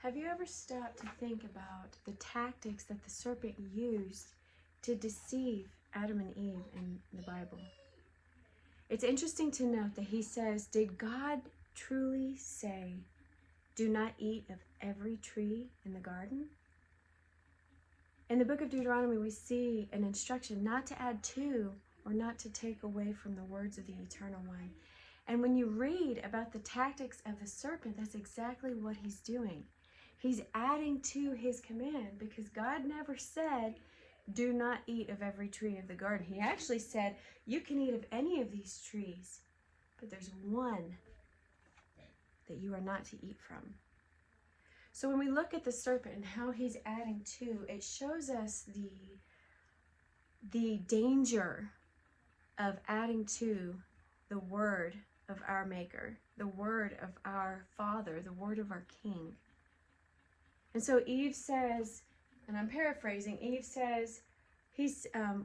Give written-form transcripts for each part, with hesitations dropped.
Have you ever stopped to think about the tactics that the serpent used to deceive Adam and Eve in the Bible? It's interesting to note that he says, did God truly say, do not eat of every tree in the garden? In the book of Deuteronomy, we see an instruction not to add to or not to take away from the words of the Eternal One. And when you read about the tactics of the serpent, that's exactly what he's doing. He's adding to his command because God never said, do not eat of every tree of the garden. He actually said, you can eat of any of these trees, but there's one that you are not to eat from. So when we look at the serpent and how he's adding to, it shows us the danger of adding to the word of our Maker, the word of our Father, the word of our King. And so Eve says, and I'm paraphrasing, Eve says,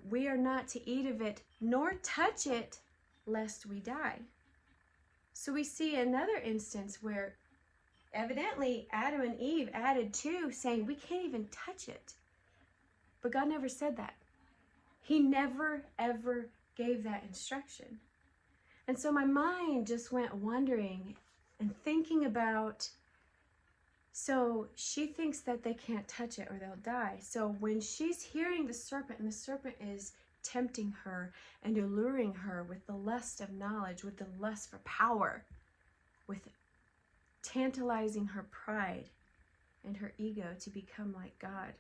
we are not to eat of it, nor touch it, lest we die. So we see another instance where evidently Adam and Eve added to, saying we can't even touch it. But God never said that. He never, ever gave that instruction. And so my mind just went wandering and thinking about, so she thinks that they can't touch it or they'll die. So when she's hearing the serpent and the serpent is tempting her and alluring her with the lust of knowledge, with the lust for power, with tantalizing her pride and her ego to become like God.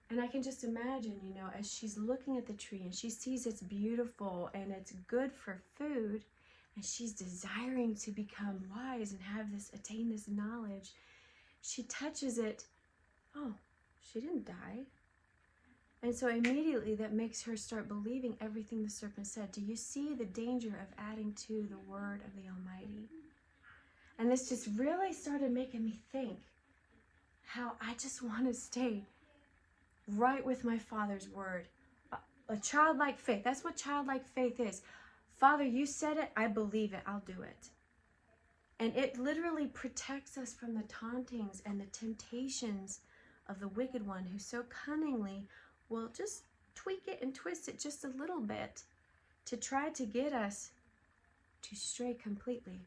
And I can just imagine, as she's looking at the tree and she sees it's beautiful and it's good for food, and she's desiring to become wise and attain this knowledge, she touches it. Oh, she didn't die. And so immediately that makes her start believing everything the serpent said. Do you see the danger of adding to the word of the Almighty? And this just really started making me think how I just want to stay right with my Father's word. A childlike faith. That's what childlike faith is. Father, you said it. I believe it. I'll do it. And it literally protects us from the tauntings and the temptations of the wicked one, who so cunningly will just tweak it and twist it just a little bit to try to get us to stray completely.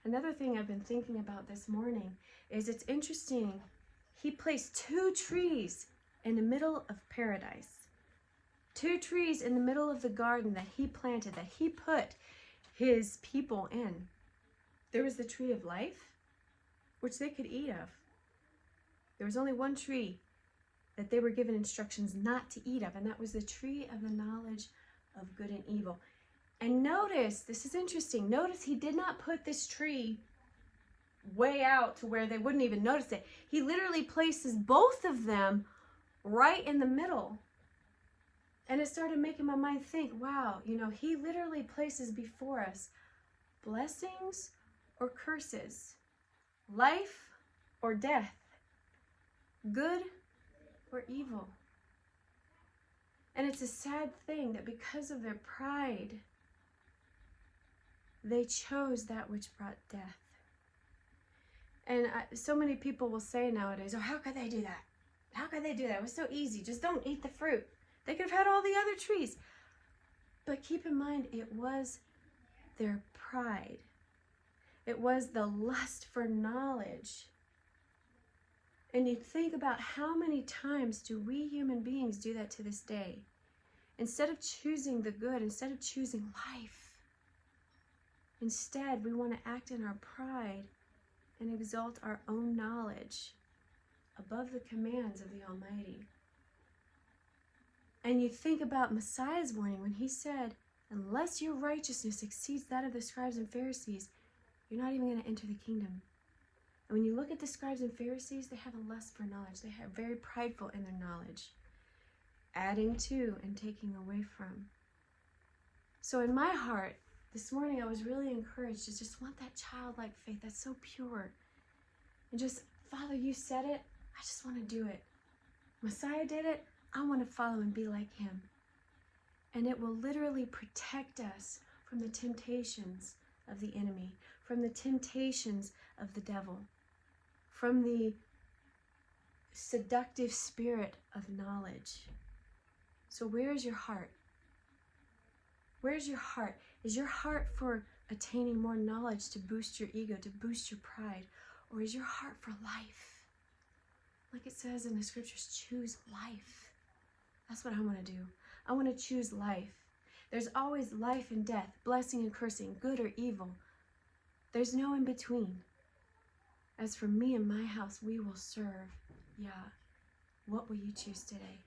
Another thing I've been thinking about this morning is it's interesting. He placed 2 trees in the middle of paradise. 2 trees in the middle of the garden that he planted, that he put his people in. There was the tree of life, which they could eat of. There was only one tree that they were given instructions not to eat of, and that was the tree of the knowledge of good and evil. And notice, this is interesting, notice he did not put this tree way out to where they wouldn't even notice it. He literally places both of them right in the middle. And it started making my mind think, wow, he literally places before us blessings or curses, life or death, good or evil. And it's a sad thing that because of their pride, they chose that which brought death. And so many people will say nowadays, oh, how could they do that? How could they do that? It was so easy. Just don't eat the fruit. They could have had all the other trees. But keep in mind, it was their pride. It was the lust for knowledge. And you think about how many times do we human beings do that to this day? Instead of choosing the good, instead of choosing life, instead we want to act in our pride and exalt our own knowledge above the commands of the Almighty. And you think about Messiah's warning when he said, unless your righteousness exceeds that of the scribes and Pharisees, you're not even going to enter the kingdom. And when you look at the scribes and Pharisees, they have a lust for knowledge. They are very prideful in their knowledge, adding to and taking away from. So in my heart, this morning I was really encouraged to just want that childlike faith that's so pure. And just, Father, you said it. I just want to do it. Messiah did it. I want to follow and be like him. And it will literally protect us from the temptations of the enemy, from the temptations of the devil. from the seductive spirit of knowledge. So where's your heart? Where's your heart? Is your heart for attaining more knowledge to boost your ego, to boost your pride? Or is your heart for life? Like it says in the scriptures, choose life. That's what I want to do. I want to choose life. There's always life and death, blessing and cursing, good or evil. There's no in between. As for me and my house, we will serve Yah. What will you choose today?